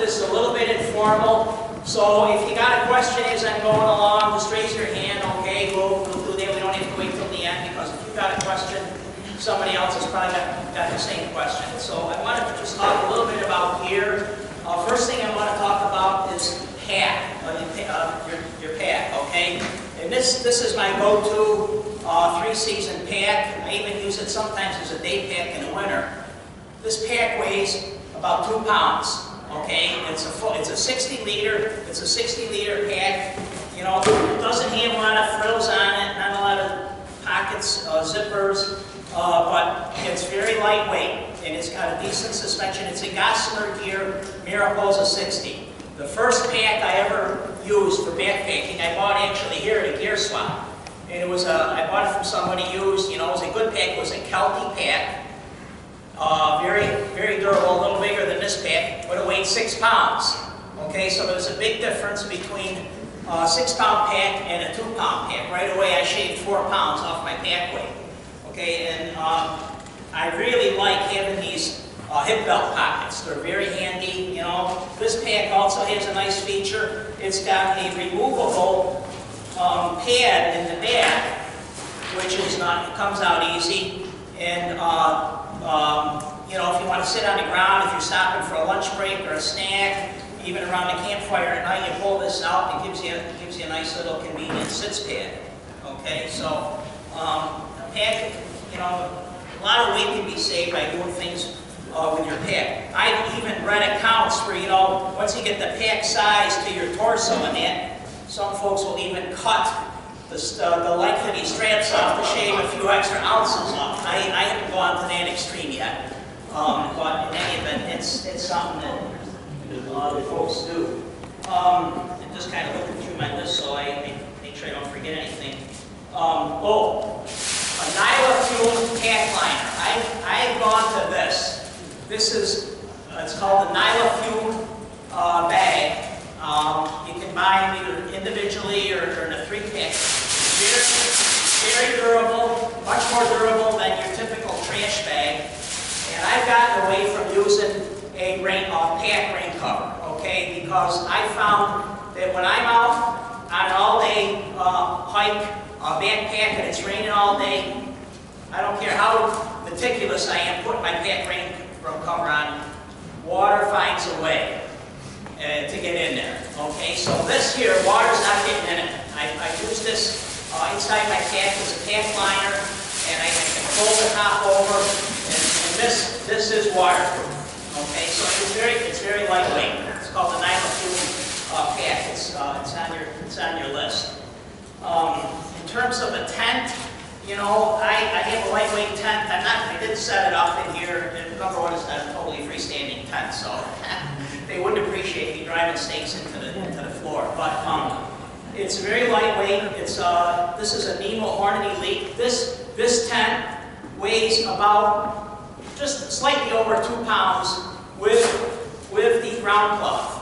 this a little bit informal. So if you got a question as I'm going along, just raise your hand, okay? We'll do that. We don't have to wait till the end, because if you got a question, somebody else has probably got the same question. So I wanted to just talk a little bit about gear. First thing I want to talk about is pack, your pack, okay? And this is my go-to 3-season pack. I even use it sometimes as a day pack in the winter. This pack weighs about 2 pounds. Okay, it's a 60 liter. It's a 60-liter pack. You know, it doesn't have a lot of frills on it, not a lot of pockets, zippers, but it's very lightweight and it's got a decent suspension. It's a Gossamer Gear Mariposa 60. The first pack I ever used for backpacking, I bought actually here at a gear swap, and it was I bought it from somebody used. You know, it was a good pack. It was a Kelty pack. Very, very durable, a little bigger than this pack, but it weighed 6 pounds. Okay, so there's a big difference between a 6-pound pack and a 2-pound pack. Right away, I shaved 4 pounds off my pack weight. Okay, and I really like having these hip belt pockets. They're very handy. You know, this pack also has a nice feature. It's got a removable pad in the back, which is not, it comes out easy. And you know, if you want to sit on the ground, if you're stopping for a lunch break or a snack, even around the campfire at night, you pull this out, it gives you a nice little convenient sits pad. Okay, so pack, you know, a lot of weight can be saved by doing things with your pack. I've even read accounts where, you know, once you get the pack size to your torso and that, some folks will even cut the length of these straps off to shave a few extra ounces off. I haven't gone to that extreme yet, but in any event, it's something that a lot of folks do. And just kind of looking through my list so I make sure I don't forget anything. A Nyla Fume pack liner. I've gone to this. This is, it's called the Nyla Fume bag. You can buy them either individually or in a 3-pack. Very durable, much more durable than your typical trash bag. And I've gotten away from using a pack rain cover, okay? Because I found that when I'm out on an all-day hike, backpack, and it's raining all day, I don't care how meticulous I am putting my pack rain cover on, water finds a way to get in there. Okay, so this here, water's not getting in it. I use this inside my pack as a pack liner, and I can fold the top over, and this is waterproof. Okay, so it's very lightweight. It's called the Nyla Fume pack. It's on your list. In terms of a tent, you know, I have a lightweight tent. I didn't set it up in here. And number one, it's not a totally freestanding tent, so they wouldn't appreciate me driving stakes into the floor. But it's very lightweight. This is a Nemo Hornady leak. This tent weighs about just slightly over 2 pounds with the ground cloth.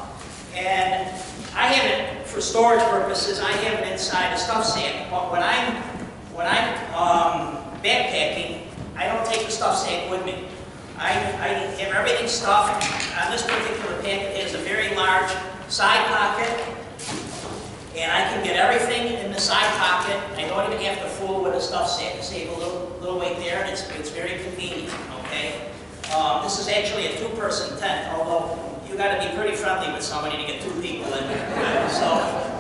And I have it for storage purposes. I have it inside a stuff sack. But when I'm backpacking, I don't take the stuff sack with me. I have everything stuffed. On this particular pack, it has a very large side pocket, and I can get everything in the side pocket. I don't even have to fool with a stuff sack to save a little weight there, and it's very convenient. Okay, this is actually a 2-person tent, although you got to be pretty friendly with somebody to get 2 people in there. So,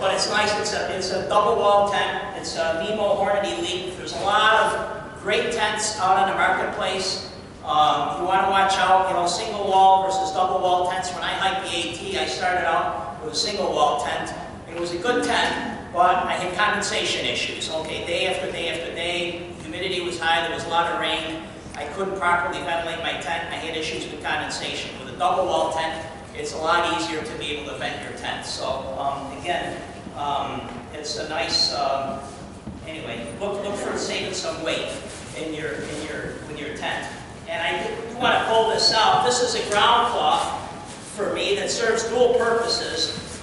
but it's nice. It's a double-wall tent. It's a Nemo Hornady leak. There's a lot of great tents out on the marketplace. You want to watch out, you know, single wall versus double wall tents. When I hiked the AT, I started out with a single wall tent. It was a good tent, but I had condensation issues. Okay, day after day after day, humidity was high, there was a lot of rain. I couldn't properly ventilate my tent. I had issues with condensation. With a double wall tent, it's a lot easier to be able to vent your tent. So again, it's a nice. Anyway, look for saving some weight in your tent. And I do want to pull this out. This is a ground cloth for me that serves dual purposes.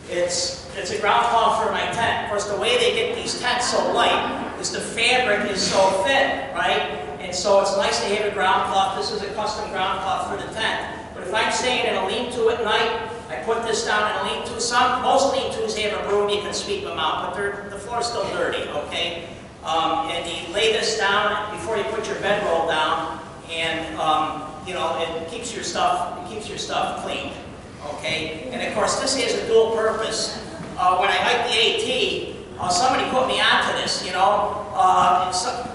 It's a ground cloth for my tent. Of course, the way they get these tents so light is the fabric is so thin, right? And so it's nice to have a ground cloth. This is a custom ground cloth for the tent. But if I'm staying in a lean-to at night, I put this down in a lean-to. Most lean-tos have a broom, you can sweep them out, but the floor's still dirty, okay? And you lay this down before you put your bedroll down, and you know, it keeps your stuff clean, okay? And of course, this has a dual purpose. When I hiked the AT, somebody put me onto this, you know.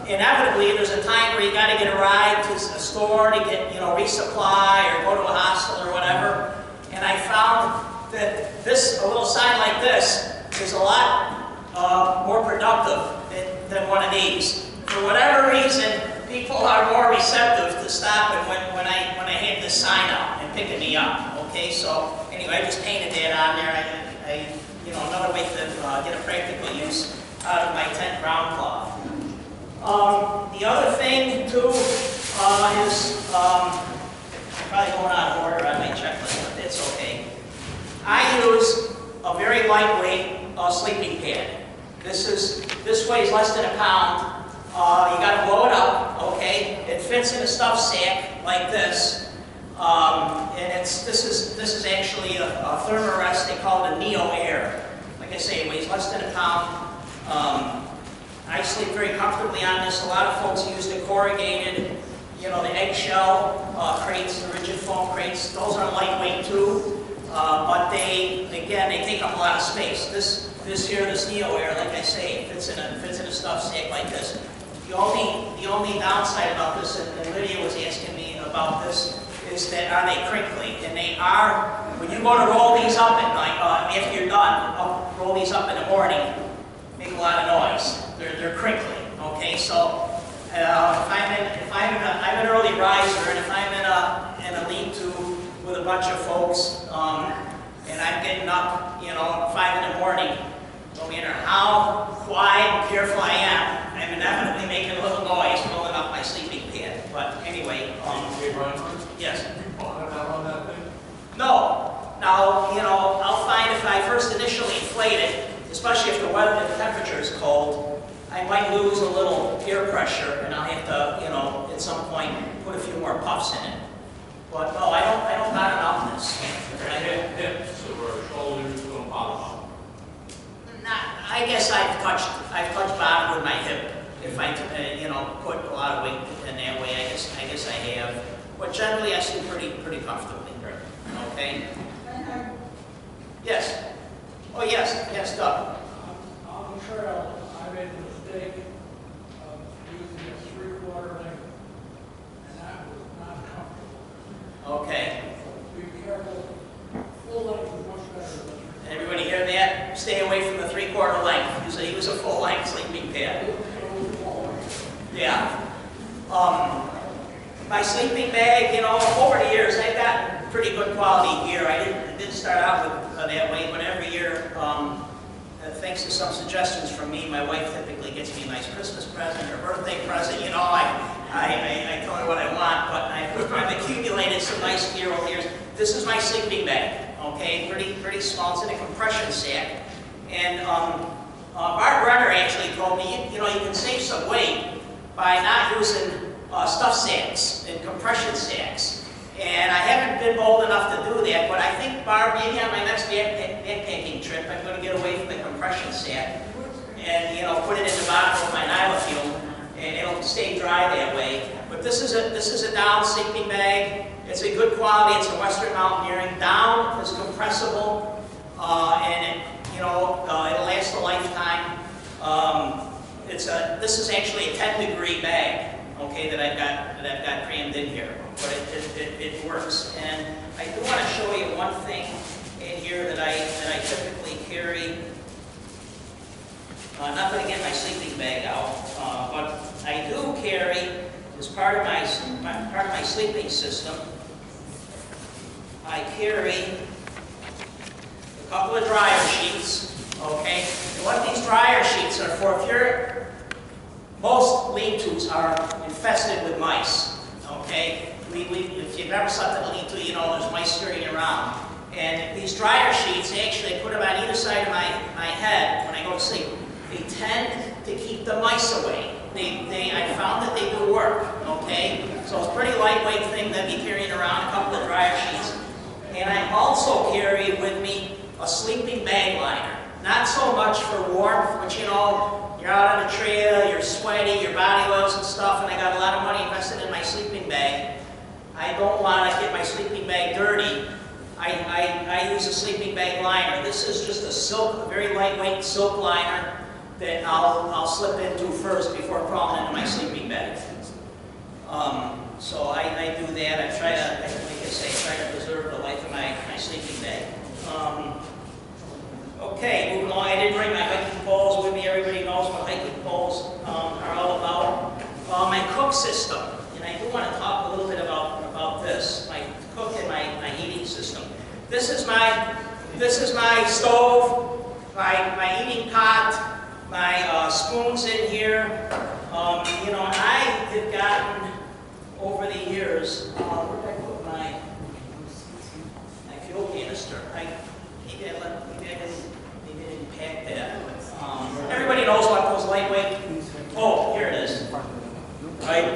Inevitably, there's a time where you got to get a ride to a store to get, you know, resupply or go to a hostel or whatever. And I found that a little sign like this is a lot more productive than one of these. For whatever reason, people are more receptive to stopping when I have this sign out and picking me up. Okay, so anyway, I just painted that on there. You know, another way to get a practical use out of my tent ground cloth. The other thing too is probably going out of order on my checklist, but it's okay. I use a very lightweight sleeping pad. This weighs less than a pound. You got to blow it up, okay? It fits in a stuff sack like this. And this is actually a Thermarest. They call it a Neo Air. Like I say, it weighs less than a pound. I sleep very comfortably on this. A lot of folks use the corrugated, you know, the eggshell crates, the rigid foam crates. Those are lightweight too, but they take up a lot of space. This Neo Air, like I say, fits in a stuff sack like this. The only downside about this, and Lydia was asking me about this, is that are they crinkly? And they are. When you go to roll these up at night, after you're done, roll these up in the morning, make a lot of noise. They're crinkly. Okay, so I'm an early riser, and if I'm in a lean-to with a bunch of folks, and I'm getting up, you know, 5 in the morning, no matter how quiet and careful I am, I'm inevitably making a little noise rolling up my sleeping pad. But anyway, yes. Did you bond it out on that thing? No. Now, you know, I'll find if I first initially inflate it, especially if the temperature is cold, I might lose a little air pressure, and I'll have to, you know, at some point put a few more puffs in it. But no, I don't got it on this. Hips or shoulders don't bottom out. I guess I've touched bottom with my hip. If I, you know, put a lot of weight in that way, I guess I have. But generally, I sleep pretty comfortably. Okay. Yes. Oh yes, Doug. On the trail, I made the mistake of using a 3/4 length, and that was not comfortable. Okay. So be careful. Full length is much better than 3/4. Everybody hear that? Stay away from the 3/4 length. Use a full length sleeping pad. Yeah. My sleeping bag, you know, over the years I've gotten pretty good quality gear. I didn't start out with that way, but every year, thanks to some suggestions from me, my wife typically gets me a nice Christmas present or birthday present. You know, I tell her what I want, but I've accumulated some nice gear over the years. This is my sleeping bag. Okay, pretty small. It's in a compression sack, and Barb Brenner actually told me, you know, you can save some weight by not using stuff sacks and compression sacks. And I haven't been bold enough to do that, but I think, Barb, maybe on my next backpacking trip, I'm going to get away from the compression sack and, you know, put it in the bottom of my Nylofume, and it'll stay dry that way. But this is a down sleeping bag. It's a good quality. It's a Western Mountaineering. Down is compressible, and it, you know, it'll last a lifetime. This is actually a 10-degree bag, okay, that I've got crammed in here, but it works. And I do want to show you one thing in here that I typically carry. I'm not going to get my sleeping bag out, but I do carry, as part of my sleeping system, I carry a couple of dryer sheets, okay? And what these dryer sheets are for, most lean-tos are infested with mice, okay? If you've ever slept in a lean-to, you know there's mice scurrying around. And these dryer sheets, actually, I put them on either side of my head when I go to sleep. They tend to keep the mice away, I found that they do work, okay? So it's a pretty lightweight thing that be carrying around, a couple of dryer sheets. And I also carry with me a sleeping bag liner. Not so much for warmth, but you know, you're out on a trail, you're sweaty, your body oils and stuff, and I got a lot of money invested in my sleeping bag. I don't want to get my sleeping bag dirty. I use a sleeping bag liner. This is just a very lightweight silk liner that I'll slip into first before crawling into my sleeping bag. So I do that. I try to, like I say, try to preserve the life of my sleeping bag. Okay, moving along. I did bring my hiking poles with me. Everybody knows what hiking poles are all about. My cook system, and I do want to talk a little bit about this. My cook and my heating system. This is my stove, my eating pot, my spoons in here. You know, I have gotten over the years. Where did I put my fuel canister? Maybe I didn't pack that. Everybody knows what those lightweight. Oh, here it is. Right.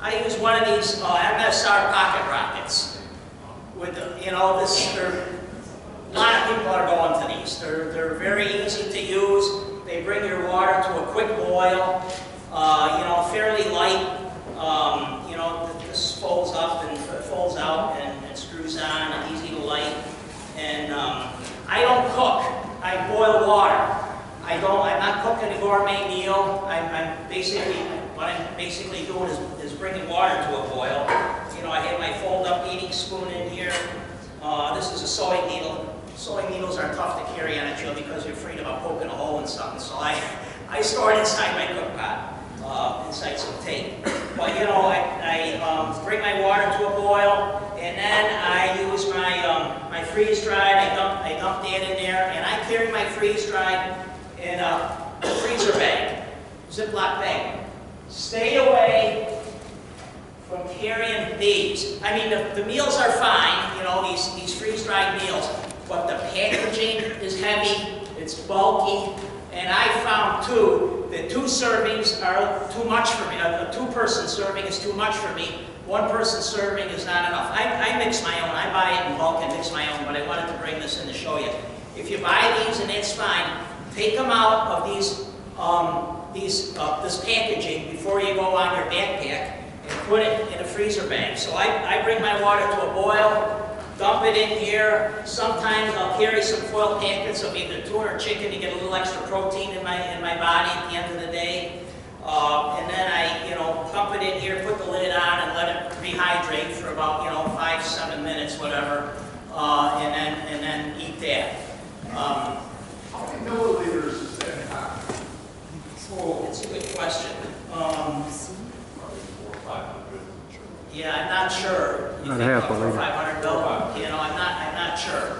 I use one of these MSR pocket rockets. With you know, a lot of people are going to these. They're very easy to use. They bring your water to a quick boil. You know, fairly light. You know, this folds up and folds out and screws on, and easy to light. And I don't cook. I boil water. I'm not cooking a gourmet meal. What I'm basically doing is bringing water to a boil. You know, I have my fold-up eating spoon in here. This is a sewing needle. Sewing needles are tough to carry on a trail because you're afraid about poking a hole in something. So I store it inside my cook pot, inside some tape. But you know, I bring my water to a boil, and then I use my freeze dried. I dump that in there, and I carry my freeze dried in a freezer bag, Ziploc bag. Stay away from carrying these. I mean, the meals are fine, you know, these freeze-dried meals, but the packaging is heavy, it's bulky, and I found too that 2 servings are too much for me. A 2-person serving is too much for me. 1-person serving is not enough. I mix my own. I buy it in bulk and mix my own, but I wanted to bring this in to show you. If you buy these, and it's fine, take them out of this packaging before you go on your backpack and put it in a freezer bag. So I bring my water to a boil, dump it in here. Sometimes I'll carry some foil packets of either tuna or chicken to get a little extra protein in my body at the end of the day. And then I, you know, dump it in here, put the lid on, and let it rehydrate for about, you know, 5-7 minutes, whatever, and then eat that. How many milliliters is that hot? Oh, it's a good question. Probably 400 or 500. Yeah, I'm not sure. Not half a liter. 500 mil. You know, I'm not sure.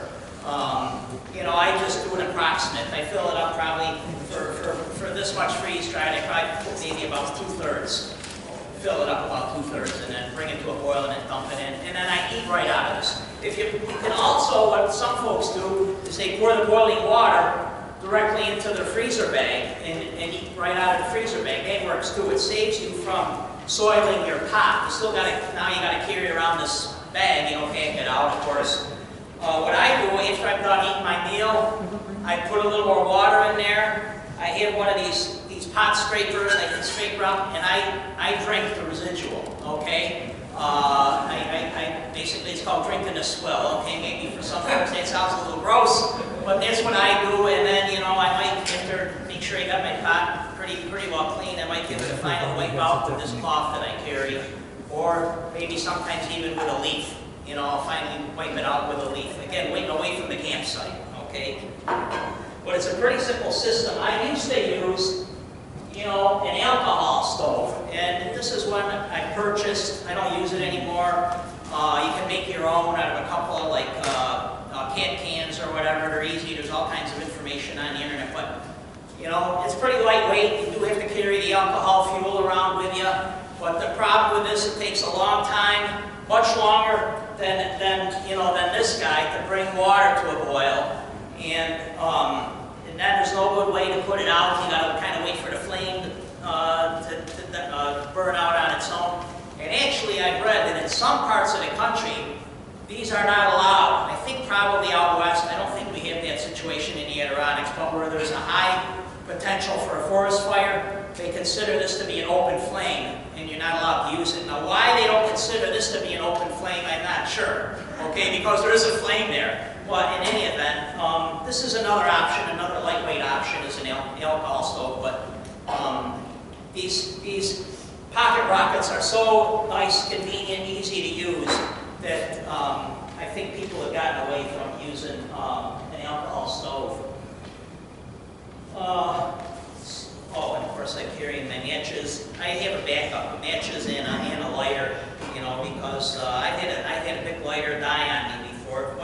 You know, I just do an approximate. I fill it up probably for this much freeze dried. I probably put maybe about 2/3. Fill it up about 2/3, and then bring it to a boil and then dump it in. And then I eat right out of this. You can also, what some folks do is they pour the boiling water directly into the freezer bag and eat right out of the freezer bag. That works too. It saves you from soiling your pot. You still now you gotta carry around this bag, you know, pack it out, of course. What I do after I'm done eating my meal, I put a little more water in there. I have one of these pot scrapers I can scrape up, and I drink the residual. Okay. Basically it's called drinking a swill. Okay, maybe for some folks that sounds a little gross, but that's what I do. And then, you know, I might make sure I got my pot pretty well clean. I might give it a final wipe out with this cloth that I carry, or maybe sometimes even with a leaf. You know, I'll finally wipe it out with a leaf. Again, away from the campsite. Okay, but it's a pretty simple system. I used to use, you know, an alcohol stove, and this is one I purchased. I don't use it anymore. You can make your own out of a couple of like cat cans or whatever. They're easy. There's all kinds of information on the internet, but you know, it's pretty lightweight. You do have to carry the alcohol fuel around with you, but the problem with this, it takes a long time, much longer than this guy to bring water to a boil, and then there's no good way to put it out. You got to kind of wait for the flame to burn out on its own. And actually, I've read that in some parts of the country, these are not allowed. I think probably out west. I don't think we have that situation in the Adirondacks, but where there's a high potential for a forest fire, they consider this to be an open flame, and you're not allowed to use it. Now, why they don't consider this to be an open flame, I'm not sure. Okay, because there is a flame there. But in any event, this is another option, another lightweight option is an alcohol stove. But these pocket rockets are so nice, convenient, easy to use that I think people have gotten away from using an alcohol stove. Oh, and of course I'm carrying my matches. I have a backup of matches and a lighter, you know, because I've had a big lighter die on me before.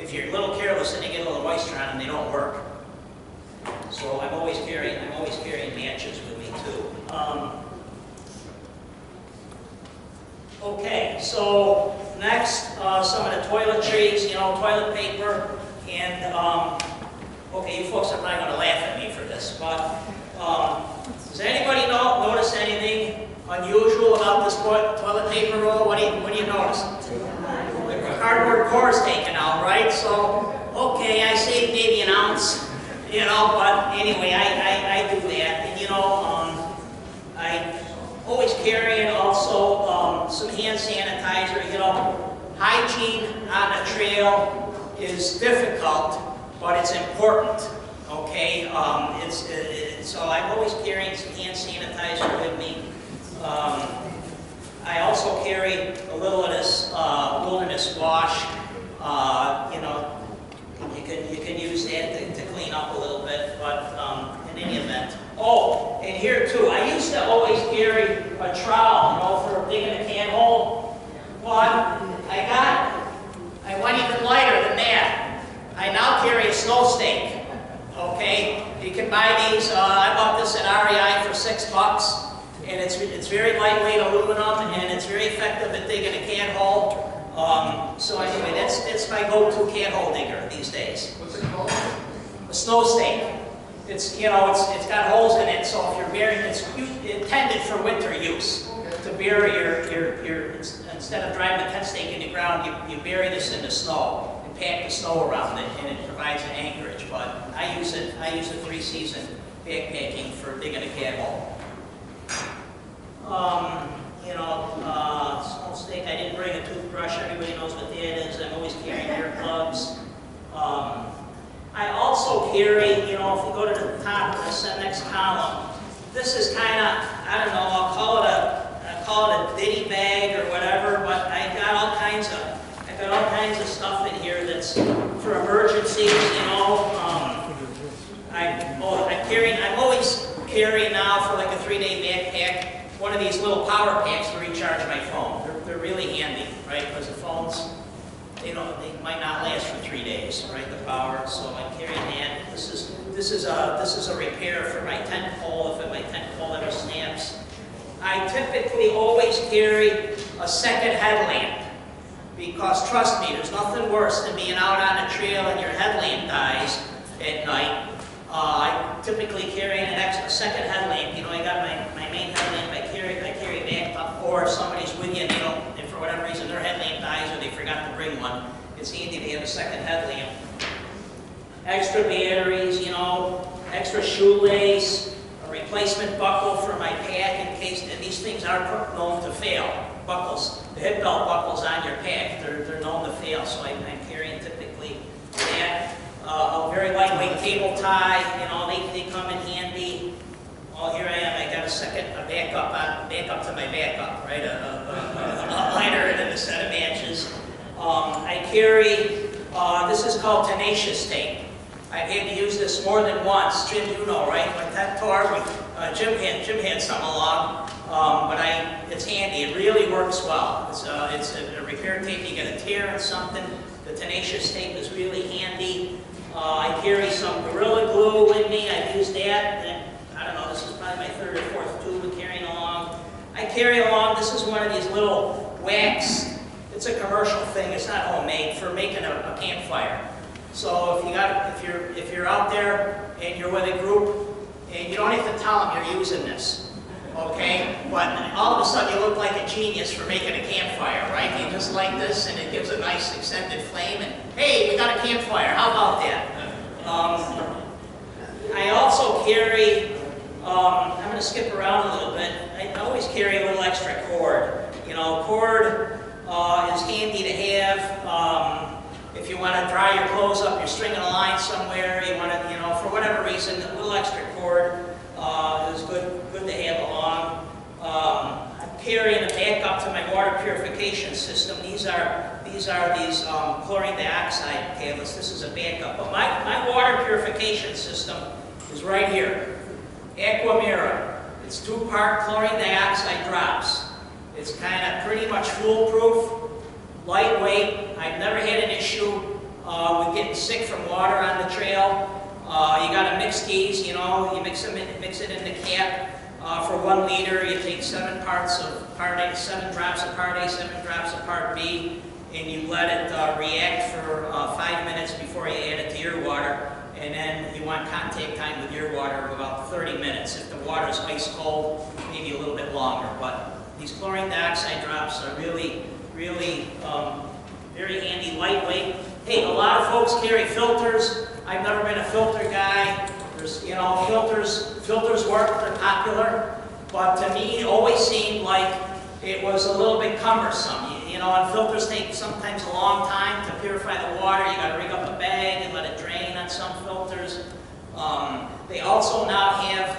If you're a little careless and they get a little moisture on them, they don't work. So I'm always carrying matches with me too. Okay, so next, some of the toiletries, you know, toilet paper, and okay, you folks are probably going to laugh at me for this, but does anybody notice anything unusual about this toilet paper roll? What do you notice? The cardboard core is taken out, right? So, okay, I saved maybe an ounce, you know, but anyway, I do that. And, you know, I always carry also some hand sanitizer. You know, hygiene on a trail is difficult, but it's important, okay? So I'm always carrying some hand sanitizer with me. I also carry a little of this wilderness wash. You know, you can use that to clean up a little bit, but in any event. Oh, and here too, I used to always carry a trowel, you know, for digging a can hole, but I went even lighter than that. I now carry a snow stake. Okay, you can buy these. I bought this at REI for $6, and it's very lightweight aluminum, and it's very effective at digging a can hole. So anyway, that's my go-to can hole digger these days. What's it called? A snow stake. It's, you know, it's got holes in it, so if you're burying, it's intended for winter use. To bury your instead of driving a tent stake in the ground, you bury this in the snow. Pack the snow around it, and it provides an anchorage. But I use it 3-season backpacking for digging a can hole. You know, snow stake. I didn't bring a toothbrush. Everybody knows what that is. I'm always carrying ear plugs. I also carry, you know, if you go to the top of this next column, this is kind of, I don't know, I'll call it a ditty bag or whatever. But I got all kinds of stuff in here that's for emergencies, you know. I'm always carrying now for like a 3-day backpack one of these little power packs to recharge my phone. They're really handy, right? Because the phones, they might not last for 3 days, right? The power. So I'm carrying that. This is a repair for my tent pole if my tent pole ever snaps. I typically always carry a second headlamp. Because trust me, there's nothing worse than being out on a trail and your headlamp dies at night. I typically carry a second headlamp. You know, I got my main headlamp. I carry back up, or if somebody's with you, and and for whatever reason their headlamp dies or they forgot to bring one, it's handy to have a second headlamp. Extra batteries, you know, extra shoelace, a replacement buckle for my pack in case, and these things are known to fail. Buckles, the hip belt buckles on your pack, they're known to fail, so I'm carrying typically that. A very lightweight cable tie, you know, they come in handy. Oh, here I am, I got a backup to my backup, right? A lighter and a set of matches. I carry, this is called tenacious tape. I've had to use this more than once. Jim, you know, right? When that tore, Jim had some along. But it's handy. It really works well. It's a repair tape. You get a tear in something. The tenacious tape is really handy. I carry some Gorilla Glue with me. I've used that. And I don't know. This is probably my 3rd or 4th tube of carrying along. I carry along. This is one of these little wax. It's a commercial thing. It's not homemade for making a campfire. So if you're out there and you're with a group, and you don't have to tell them you're using this, okay? But all of a sudden you look like a genius for making a campfire, right? You just light this and it gives a nice extended flame, and hey, we got a campfire. How about that? I also carry. I'm going to skip around a little bit. I always carry a little extra cord. You know, cord is handy to have. If you want to dry your clothes up, you're stringing a line somewhere, you want to, you know, for whatever reason, a little extra cord is good to have along. I'm carrying a backup to my water purification system. These are chlorine dioxide tablets. This is a backup. But my water purification system is right here. Aquamira. It's 2-part chlorine dioxide drops. It's kind of pretty much foolproof, lightweight. I've never had an issue with getting sick from water on the trail. You got to mix these, you know, you mix it in the cap. For 1 liter, you take 7 drops of part A, 7 drops of part B, and you let it react for 5 minutes before you add it to your water. And then you want contact time with your water of about 30 minutes. If the water is ice cold, maybe a little bit longer. But these chlorine dioxide drops are really very handy, lightweight. Hey, a lot of folks carry filters. I've never been a filter guy. There's, you know, filters work, they're popular. But to me, it always seemed like it was a little bit cumbersome. You know, and filters take sometimes a long time to purify the water. You got to rig up a bag and let it drain on some filters. They also now have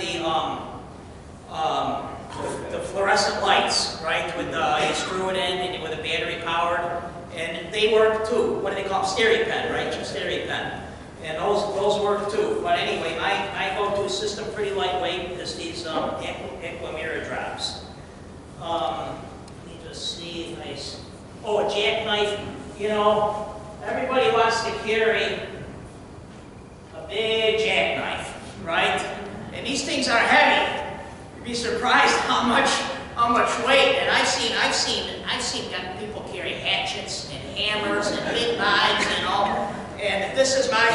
the fluorescent lights, right? With you screw it in and with a battery powered, and they work too. What do they call them? Stereo pen, right? Stereo pen, and those work too. But anyway, my go-to system, pretty lightweight, is these Aquamira drops. Let me just see if a jackknife. You know, everybody wants to carry a big jackknife, right? And these things are heavy. You'd be surprised how much weight. And I've seen people carry hatchets and hammers and big knives and all. And this is my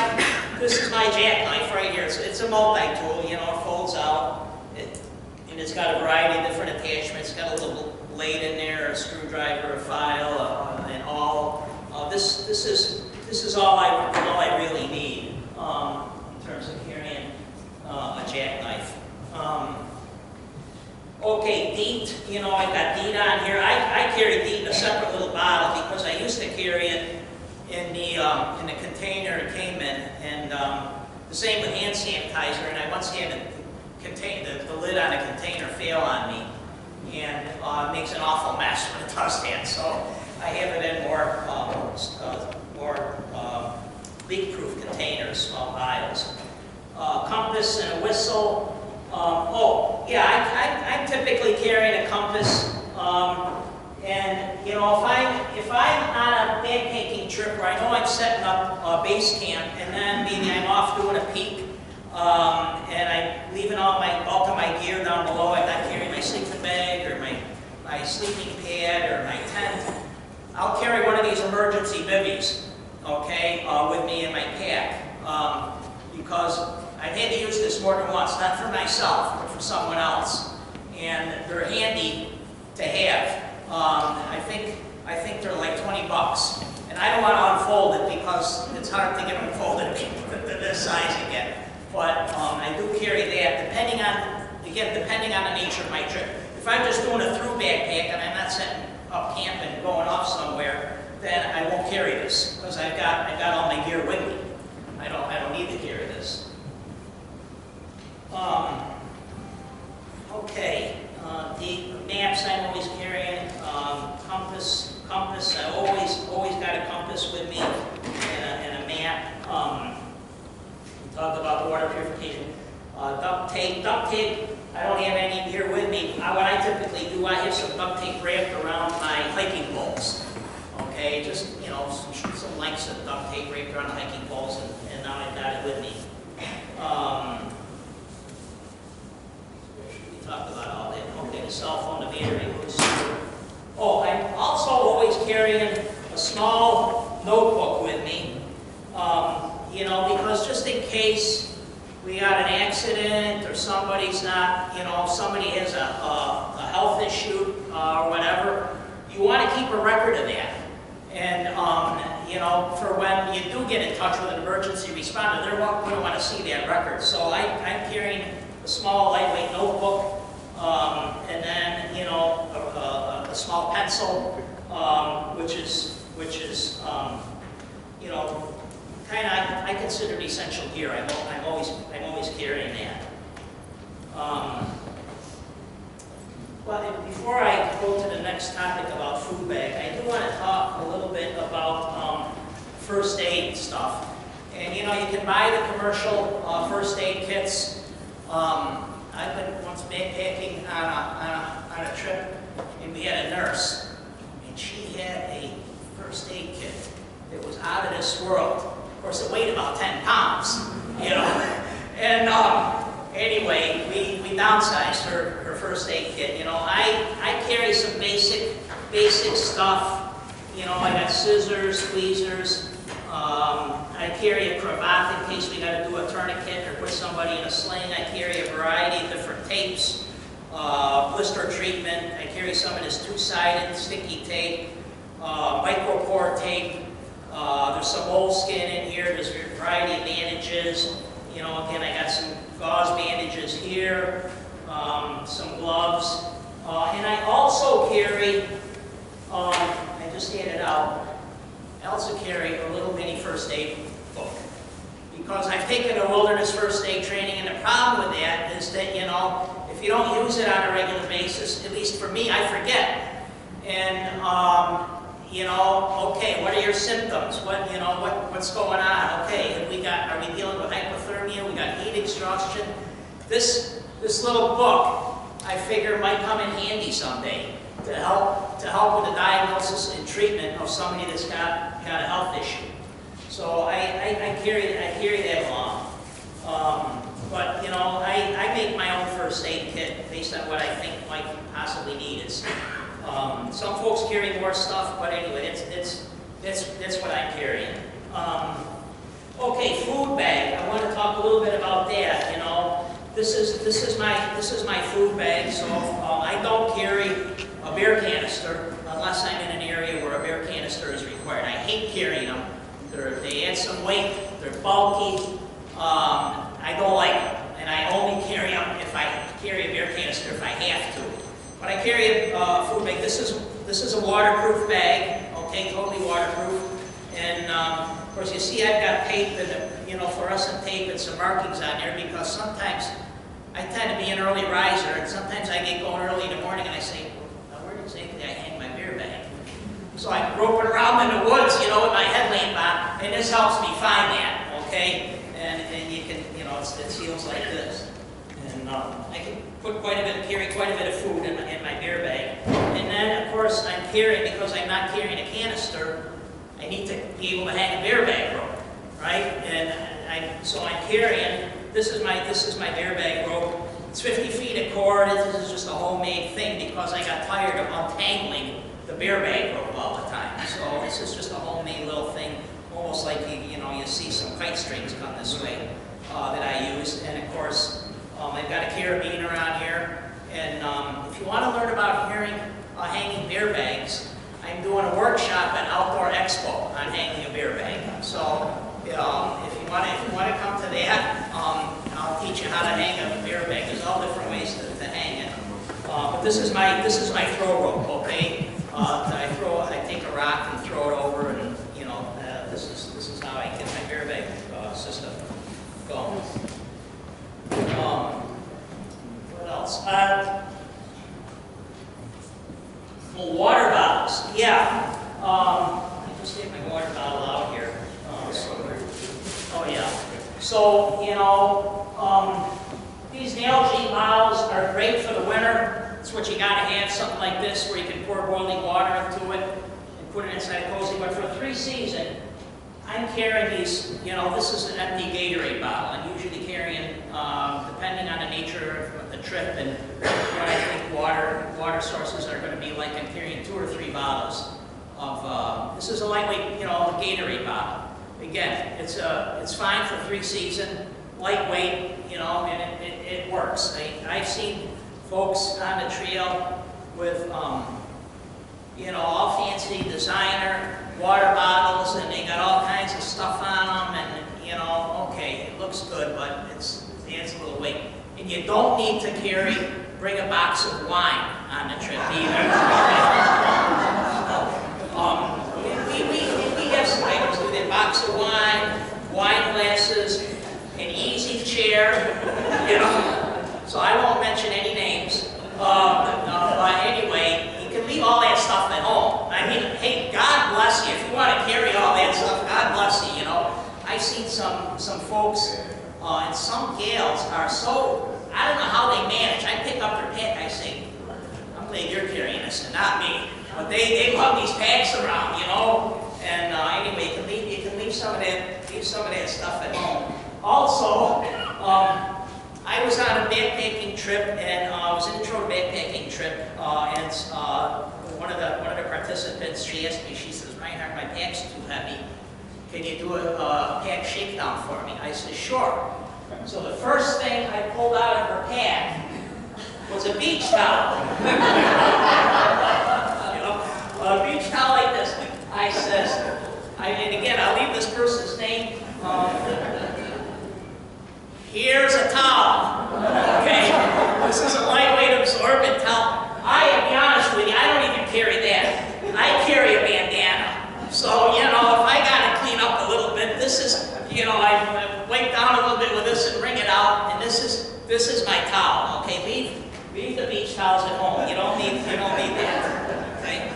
jackknife right here. It's a multi-tool. You know, it folds out, and it's got a variety of different attachments. It's got a little blade in there, a screwdriver, a file, and all. This is all I really need in terms of carrying a jackknife. Okay, DEET. You know, I've got DEET on here. I carry DEET in a separate little bottle because I used to carry it in the container it came in, and the same with hand sanitizer. And I once had the lid on a container fail on me, and it makes an awful mess when it does that. So I have it in more leak-proof containers, small vials. Compass and a whistle. I'm typically carrying a compass. And you know, if I'm on a backpacking trip where I know I'm setting up a base camp, and then maybe I'm off doing a peak, and I'm leaving all my bulk of my gear down below. I'm not carrying my sleeping bag or my sleeping pad or my tent. I'll carry one of these emergency bivvies, okay, with me in my pack, because I've had to use this more than once, not for myself, but for someone else, and they're handy to have. I think they're like $20, and I don't want to unfold it because it's hard to get them folded to this size again. But I do carry that, depending on the nature of my trip. If I'm just doing a through backpack and I'm not setting up camp and going off somewhere, then I won't carry this because I've got all my gear with me. I don't need to carry this. Okay, the maps I'm always carrying, compass. I always got a compass with me and a map. We talked about water purification. Duct tape. I don't have any here with me. What I typically do, I have some duct tape wrapped around my hiking poles. Okay, just, you know, some lengths of duct tape wrapped around the hiking poles, and now I've got it with me. We talked about all that. Okay, the cell phone, the battery was. Oh, I'm also always carrying a small notebook with me. you know, because just in case we got an accident or somebody's not, you know, somebody has a health issue or whatever, you want to keep a record of that. And, you know, for when you do get in touch with an emergency responder, they're going to want to see that record. So I'm carrying a small lightweight notebook, and then, you know, a small pencil, which is you know, kind of, I consider it essential gear. I'm always carrying that. Well, before I go to the next topic about food bag, I do want to talk a little bit about first aid stuff. And you know, you can buy the commercial first aid kits. I've been once backpacking on a trip, and we had a nurse, and she had a first aid kit that was out of this world. Of course, it weighed about 10 pounds, you know. And anyway, we downsized her first aid kit. You know, I carry some basic stuff. You know, I got scissors, tweezers. I carry a cravat in case we got to do a tourniquet or put somebody in a sling. I carry a variety of different tapes, blister treatment. I carry some of this two-sided sticky tape, micropore tape. There's some moleskin in here. There's a variety of bandages. You know, again, I got some gauze bandages here, some gloves, and I also carry. I just handed out. I also carry a little mini first aid book because I've taken a wilderness first aid training, and the problem with that is that, you know, if you don't use it on a regular basis, at least for me, I forget. And you know, okay, what are your symptoms? What's going on? Okay, are we dealing with hypothermia? We got heat exhaustion. This little book, I figure, might come in handy someday to help with the diagnosis and treatment of somebody that's got a health issue. So I carry that along. But you know, I make my own first aid kit based on what I think might possibly need. Some folks carry more stuff, but anyway, that's what I'm carrying. Okay, food bag. I want to talk a little bit about that. You know, this is my food bag. So I don't carry a beer canister unless I'm in an area where a beer canister is required. I hate carrying them. They add some weight. They're bulky. I don't like them, and I only carry them if I carry a beer canister if I have to. But I carry a food bag. This is a waterproof bag. Okay, totally waterproof. And of course, you see I've got tape and fluorescent tape and some markings on there because sometimes I tend to be an early riser, and sometimes I get going early in the morning and I say, well, where exactly I hang my beer bag? So I'm groping around in the woods, you know, with my headlamp on, and this helps me find that, okay? And you can, you know, it seals like this. And I can carry quite a bit of food in my beer bag. And then, of course, I'm carrying, because I'm not carrying a canister, I need to be able to hang a beer bag rope, right? And so I'm carrying, this is my beer bag rope. It's 50 feet of cord. This is just a homemade thing because I got tired of untangling the beer bag rope all the time. So this is just a homemade little thing, almost like you see some kite strings come this way that I use. And of course, I've got a carabiner around here. And if you want to learn about hanging beer bags, I'm doing a workshop at Outdoor Expo on hanging a beer bag. So if you want to come to that, I'll teach you how to hang a beer bag. There's all different ways to hang it. But this is my throw rope. Okay, I take a rock and throw it over, and this is how I get my beer bag system going. What else? Well, water bottles. Yeah. Let me just take my water bottle out here. Oh yeah. So these Nalgene bottles are great for the winter. It's what you got to have, something like this where you can pour boiling water into it and put it inside a cozy. But for 3 season, I'm carrying these. This is an empty Gatorade bottle. I'm usually carrying, depending on the nature of the trip and what I think water sources are going to be like, I'm carrying 2 or 3 bottles of. This is a lightweight, Gatorade bottle. again, it's fine for 3-season, lightweight, you know, and it works. I've seen folks on the trail with, you know, all fancy designer water bottles, and they got all kinds of stuff on them, and, you know, okay, it looks good, but it adds a little weight. And you don't need to bring a box of wine on the trip either. We have some items with a box of wine glasses, an easy chair, you know. So I won't mention any names. But anyway, you can leave all that stuff at home. I mean, hey, God bless you. If you want to carry all that stuff, God bless you, you know. I've seen some folks, and some gals are so, I don't know how they manage. I pick up their pack, I say, I'm glad you're carrying this and not me. But they love these packs around, you know. And anyway, you can leave some of that stuff at home. Also, I was on a backpacking trip, and I was intro to backpacking trip, and one of the participants, she asked me, she says, Reinhard, my pack's too heavy. Can you do a pack shakedown for me? I said, sure. So the first thing I pulled out of her pack was a beach towel. You know, a beach towel like this. I says, and again, I'll leave this person's name. Here's a towel. Okay, this is a lightweight absorbent towel. I'll be honest with you, I don't even carry that. I carry a bandana. So, you know, if I gotta clean up a little bit, this is, you know, I wipe down a little bit with this and wring it out, and this is my towel. Okay, leave the beach towels at home. You don't need that. Okay.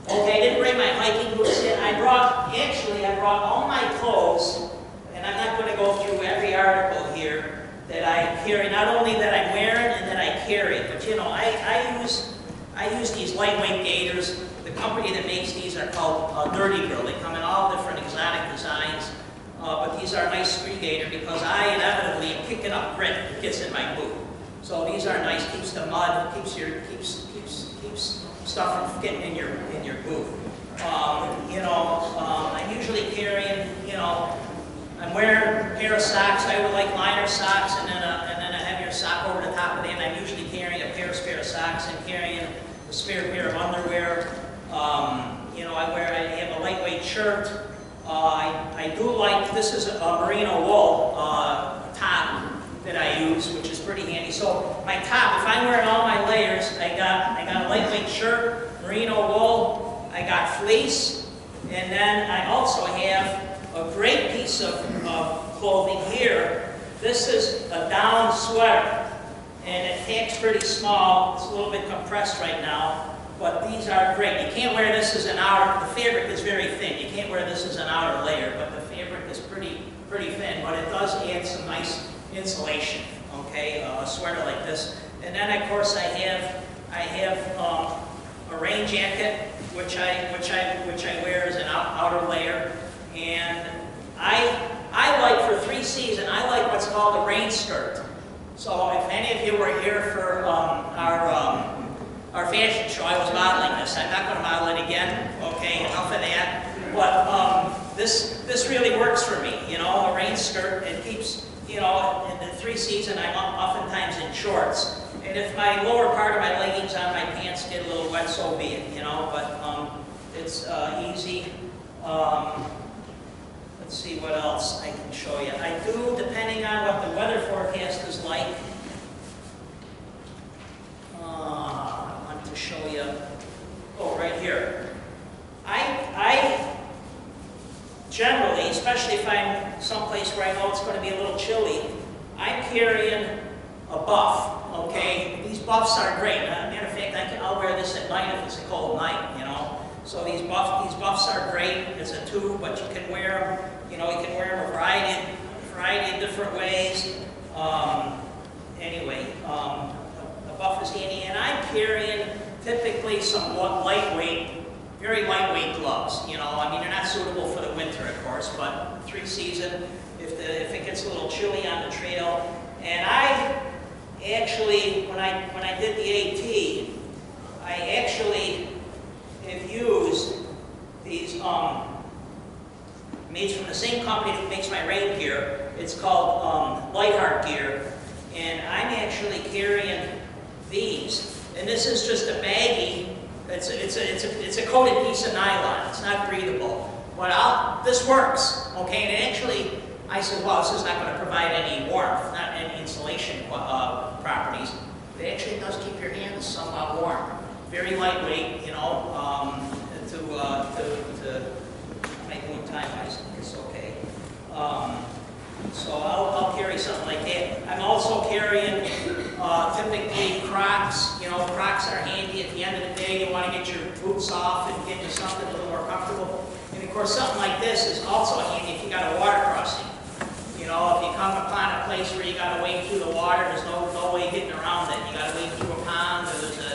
Okay, I didn't bring my hiking boots in. I brought all my clothes, and I'm not going to go through every article here that I carry, not only that I'm wearing and that I carry, but you know, I use these lightweight gaiters. The company that makes these are called Dirty Girl. They come in all different exotic designs, but these are a nice screen gaiter because I inevitably am picking up grit that gets in my boot. So these are nice, keeps the mud, keeps stuff from getting in your boot. You know, I'm usually carrying, you know, I'm wearing a pair of socks. I would like liner socks, and then a heavier sock over the top of them. I'm usually carrying a spare of socks and carrying a spare pair of underwear. You know, I have a lightweight shirt. I do like, this is a merino wool top that I use, which is pretty handy. So my top, if I'm wearing all my layers, I got a lightweight shirt, merino wool, I got fleece, and then I also have a great piece of clothing here. This is a down sweater, and it packs pretty small. It's a little bit compressed right now, but these are great. You can't wear this as an outer, the fabric is very thin. You can't wear this as an outer layer, but the fabric is pretty thin, but it does add some nice insulation, okay, a sweater like this. And then of course I have a rain jacket, which I wear as an outer layer. And I like, for 3-season, I like what's called a rain skirt. So if any of you were here for our fashion show, I was modeling this. I'm not going to model it again, okay, enough of that. But this really works for me, you know, a rain skirt. It keeps, you know, in the 3-season, I'm oftentimes in shorts. And if my lower part of my leggings on my pants get a little wet, so be it, you know, but it's easy. Let's see what else I can show you. I do, depending on what the weather forecast is like, I want to show you, oh, right here. I generally, especially if I'm someplace where I know it's going to be a little chilly, I'm carrying a buff, okay? These buffs are great. Matter of fact, I'll wear this at night if it's a cold night, you know? So these buffs are great. It's a tube, but you can wear them, you know, you can wear them a variety of different ways. Anyway, a buff is handy, and I'm carrying typically some very lightweight gloves. You know, I mean, they're not suitable for the winter, of course, but 3-season, if it gets a little chilly on the trail. And I actually, when I did the AT, I actually have used these made from the same company that makes my rain gear. It's called Reinhard gear, and I'm actually carrying these. And this is just a baggie. It's a coated piece of nylon. It's not breathable. But this works, okay? And actually, I said, well, this is not going to provide any warmth, not any insulation properties. It actually does keep your hands somewhat warm. Very lightweight, you know, to make one time, I think it's okay. So I'll carry something like that. I'm also carrying typically Crocs. You know, Crocs are handy at the end of the day. You want to get your boots off and get into something a little more comfortable. And of course, something like this is also handy if you got a water crossing. You know, if you come upon a place where you got to wade through the water, there's no way getting around it. You got to wade through a pond, or there's a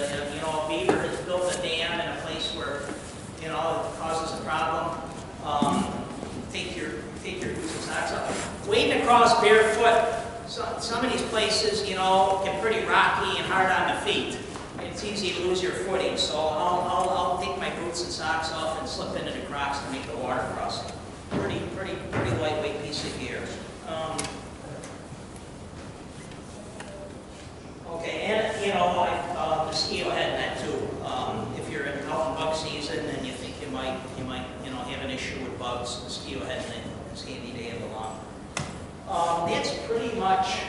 beaver has built a dam in a place where, you know, it causes a problem. Take your boots and socks off. Wading across barefoot, some of these places, you know, get pretty rocky and hard on the feet. It's easy to lose your footing, so I'll take my boots and socks off and slip into the Crocs to make the water crossing. Pretty lightweight piece of gear. Okay, and you know, mosquito head net too. If you're out in bug season and you think you might have an issue with bugs, mosquito head net is handy to have along. That's pretty much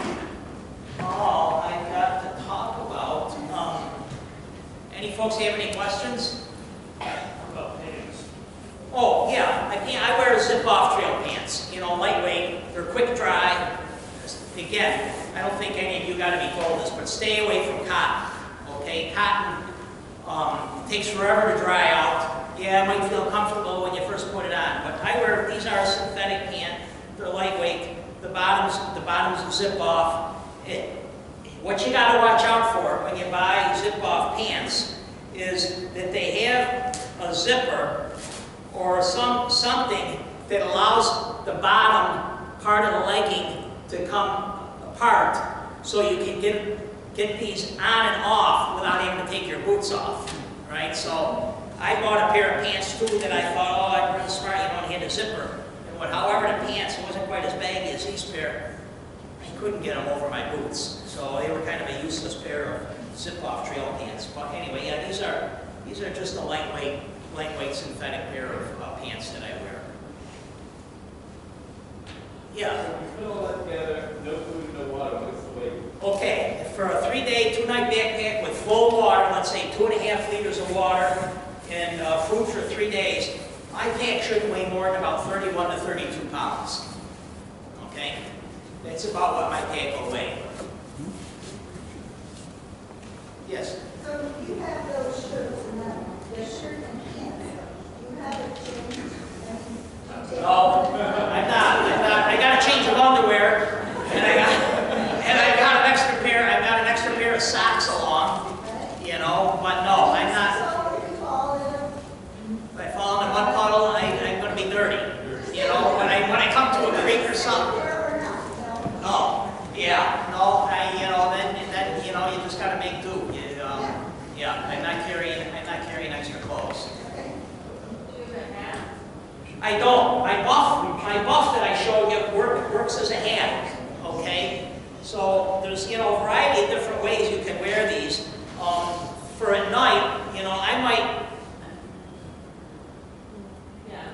all I've got to talk about. Any folks have any questions? About pants. Oh yeah, I wear zip-off trail pants. You know, lightweight. They're quick dry. Again, I don't think any of you got to be told this, but stay away from cotton. Okay, cotton takes forever to dry out. Yeah, it might feel comfortable when you first put it on, but these are a synthetic pant. They're lightweight. The bottoms zip off. What you got to watch out for when you buy zip-off pants is that they have a zipper or something that allows the bottom part of the legging to come apart, so you can get these on and off without having to take your boots off, right? So I bought a pair of pants too that I thought, oh, I'm real smart, you don't have a zipper. And however, the pants wasn't quite as baggy as these pair. I couldn't get them over my boots, so they were kind of a useless pair of zip-off trail pants. But anyway, yeah, these are just a lightweight synthetic pair of pants that I wear. Yeah. So we put all that together, no food, no water, what's the weight? Okay, for a 3-day, 2-night backpack with full water, let's say 2.5 liters of water, and food for 3 days, my pack shouldn't weigh more than about 31 to 32 pounds. Okay? That's about what my pack will weigh. Yes? So you have those shirts and the shirt and pants. You have it changed. No, I'm not. I got to change of underwear, and I've got an extra pair. I've got an extra pair of socks along, you know. But no, I'm not. So if you fall in If I fall in a mud puddle, I'm going to be dirty, you know. When I come to a creek or something. No, yeah, no. Then you know, you just got to make do. Yeah, I'm not carrying extra clothes. I don't. My buff that I showed you works as a hat. Okay, so there's a variety of different ways you can wear these. For at night, I might. Yeah.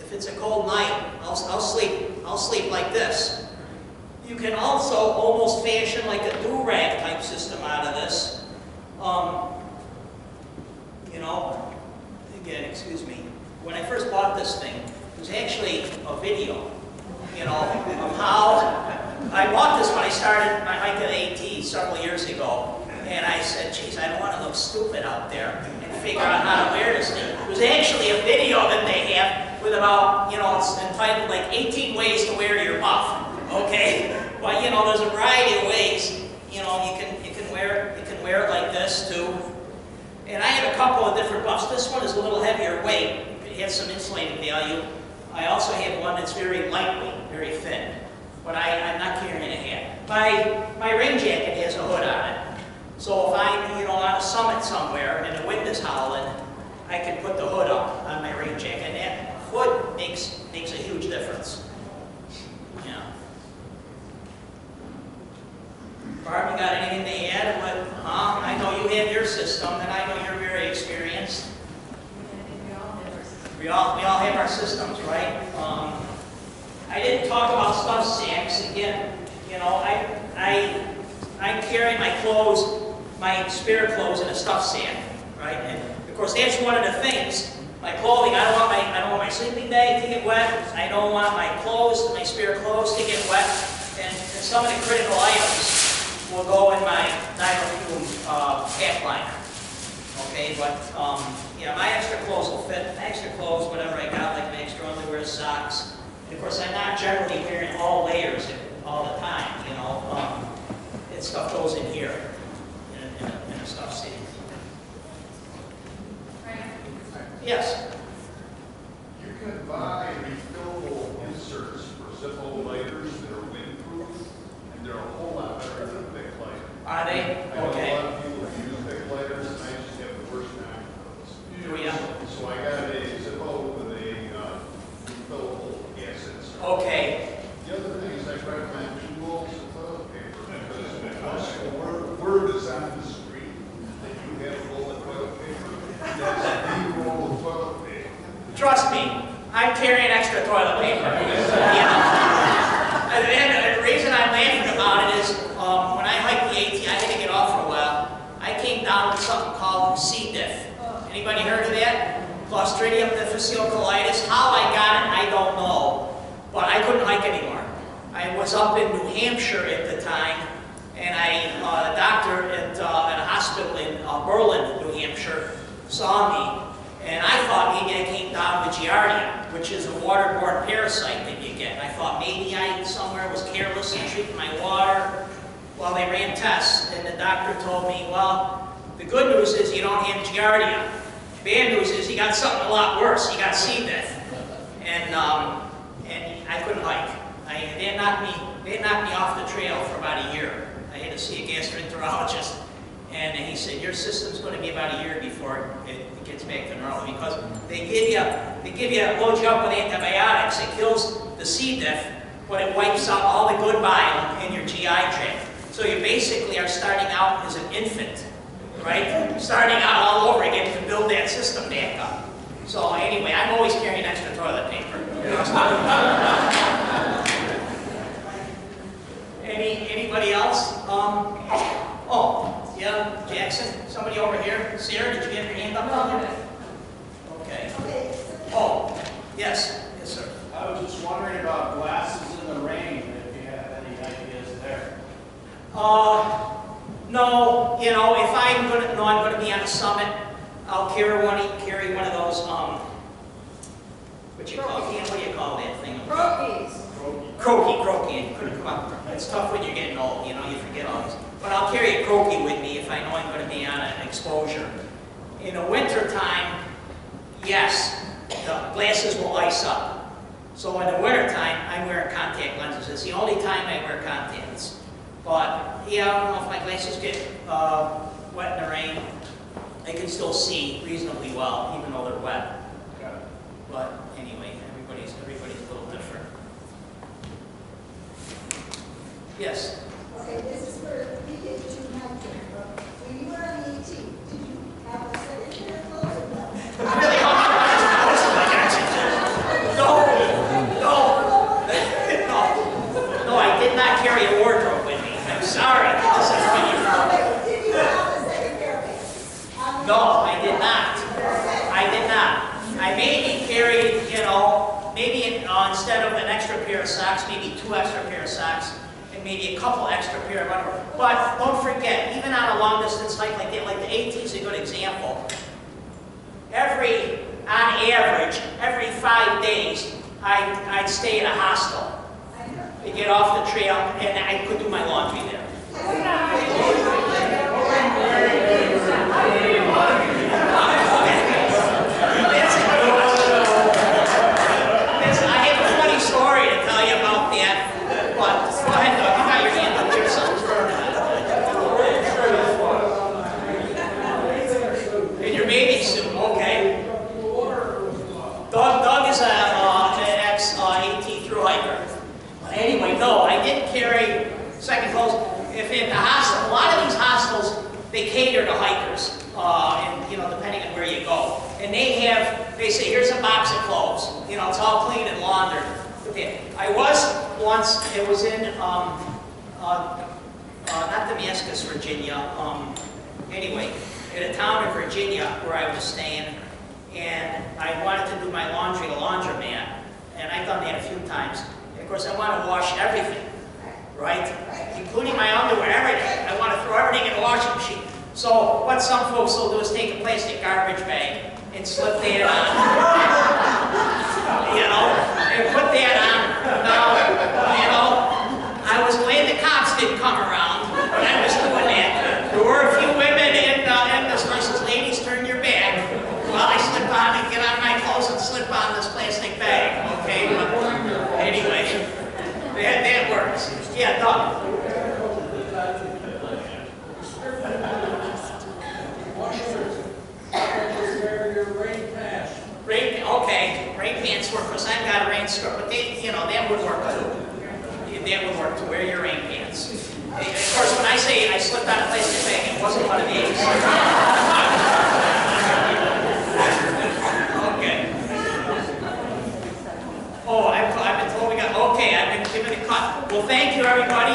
If it's a cold night, I'll sleep like this. You can also almost fashion like a do-rag type system out of this. Again, excuse me. When I first bought this thing, it was actually a video, of how I bought this when I started my hike at AT several years ago. And I said, geez, I don't want to look stupid out there and figure out how to wear this thing. It was actually a video that they have with about, it's entitled like 18 ways to wear your buff. Okay? But there's a variety of ways. You can wear it like this too. And I have a couple of different buffs. This one is a little heavier weight. It has some insulating value. I also have one that's very lightweight, very thin. But I'm not carrying a hat. My rain jacket has a hood on it. So if I'm, on a summit somewhere and the wind is howling, I can put the hood up on my rain We all have our systems, right? I didn't talk about stuff sacks. Again, you know, I carry my clothes, my spare clothes in a stuff sack, right? And of course, that's one of the things. My clothing, I don't want my sleeping bag to get wet. I don't want my clothes, my spare clothes to get wet. And some of the critical items will go in my nylon pack liner. Okay, but yeah, my extra clothes will fit. My extra clothes, whatever I got, like my extra underwear, socks. And of course, I'm not generally wearing all layers all the time. You know, stuff goes in here in a stuff sack. Yes. You can buy refillable inserts for Zippo lighters that are windproof, and they're a whole lot better than a Bic lighter. Are they? I know Okay. a lot of people use Bic lighters, and I just have the worst time with those. Yeah. So I got a Zippo with a refillable gas insert. Okay. The other thing is I recommend 2 rolls of toilet paper, because once the word is on the street that you have a roll of toilet paper, that's the roll of toilet paper. Trust me, I'm carrying extra toilet paper. Yeah. And the reason I'm laughing about it is when I hiked the AT, I had to get off for a while. I came down with something called C. diff. Anybody heard of that? Clostridium difficile colitis. How I got it, I don't know. But I couldn't hike anymore. I was up in New Hampshire at the time, and a doctor at a hospital in Berlin, New Hampshire, saw me, and I thought maybe I came down with Giardia, which is a waterborne parasite that you get. And I thought maybe I somewhere was careless in treating my water. Well, they ran tests, and the doctor told me, well, the good news is you don't have Giardia. Bad news is you got something a lot worse. You got C. diff. And I couldn't hike. They knocked me off the trail for about a year. I had to see a gastroenterologist, and he said, your system's going to be about a year before it gets back to normal, because they load you up with antibiotics. It kills the C. diff, but it wipes out all the good bile in your GI tract. So you basically are starting out as an infant, right? Starting out all over again to build that system back up. So anyway, I'm always carrying extra toilet paper. Anybody else? Oh, yeah, Jackson. Somebody over here. Sarah, did you have your hand up? No. Okay. Okay. Oh, yes. Yes, sir. I was just wondering about glasses in the rain, if you have any ideas there. No, you know, if I'm gonna be on a summit, I'll carry one of those, what do you call that thing? Croaky. Couldn't come up. It's tough when you're getting old, you know, you forget all this. But I'll carry a croaky with me if I know I'm gonna be on an exposure. In the winter time, yes, the glasses will ice up. So in the winter time, I'm wearing contact lenses. It's the only time I wear contacts. But yeah, I don't know if my glasses get wet in the rain. I can still see reasonably well, even though they're wet. But anyway, everybody's a little different. Yes. Okay, this is for PH2 nitrogen. When you were on the AT, did you have a second pair of clothes or no? I really hope No, I did not carry a wardrobe with me. I'm sorry. This is when you... Did you have a second pair of pants? No, I did not. I did not. I maybe carried, you know, maybe instead of an extra pair of socks, maybe 2 extra pair of socks, and maybe a couple extra pair of underwear. But don't forget, even on a long distance hike like that, like the AT is a good example. On average, every 5 days, I'd stay in a hostel to get off the trail, and I could do my laundry there. I have a funny story to tell you about that, but go ahead, Doug. You got your hand up there, something's burning. In your bathing suit, okay. Doug is an ex-AT through hiker. But anyway, no, I didn't carry second clothes. If at the hospital, they say, here's a box of clothes. You know, it's all clean and laundered. Okay. I was once, it was in, not Damascus, Virginia. Anyway, in a town in Virginia where I was staying, and I wanted to do my laundry at a laundromat, and I've done that a few times. And of course, I want to wash everything, right? Including my underwear, everything. I want to throw everything in the washing machine. So what some folks will do is take a plastic garbage bag and slip that on, you know, and put that on. Now, you know, I was glad the cops didn't come around when I was doing that. There were a few women in this place, ladies, turn your back. Well, I slip on and get on my clothes and slip on this plastic bag, okay? But anyway, that works. Yeah, Doug. Rain pants work because I've got a rain skirt, but they, you know, that would work too. That would work to wear your rain pants. Of course, when I say I slipped on a plastic bag, it wasn't one of these. Okay. Oh, I've been told we got, okay, I've been given a cut. Well, thank you, everybody.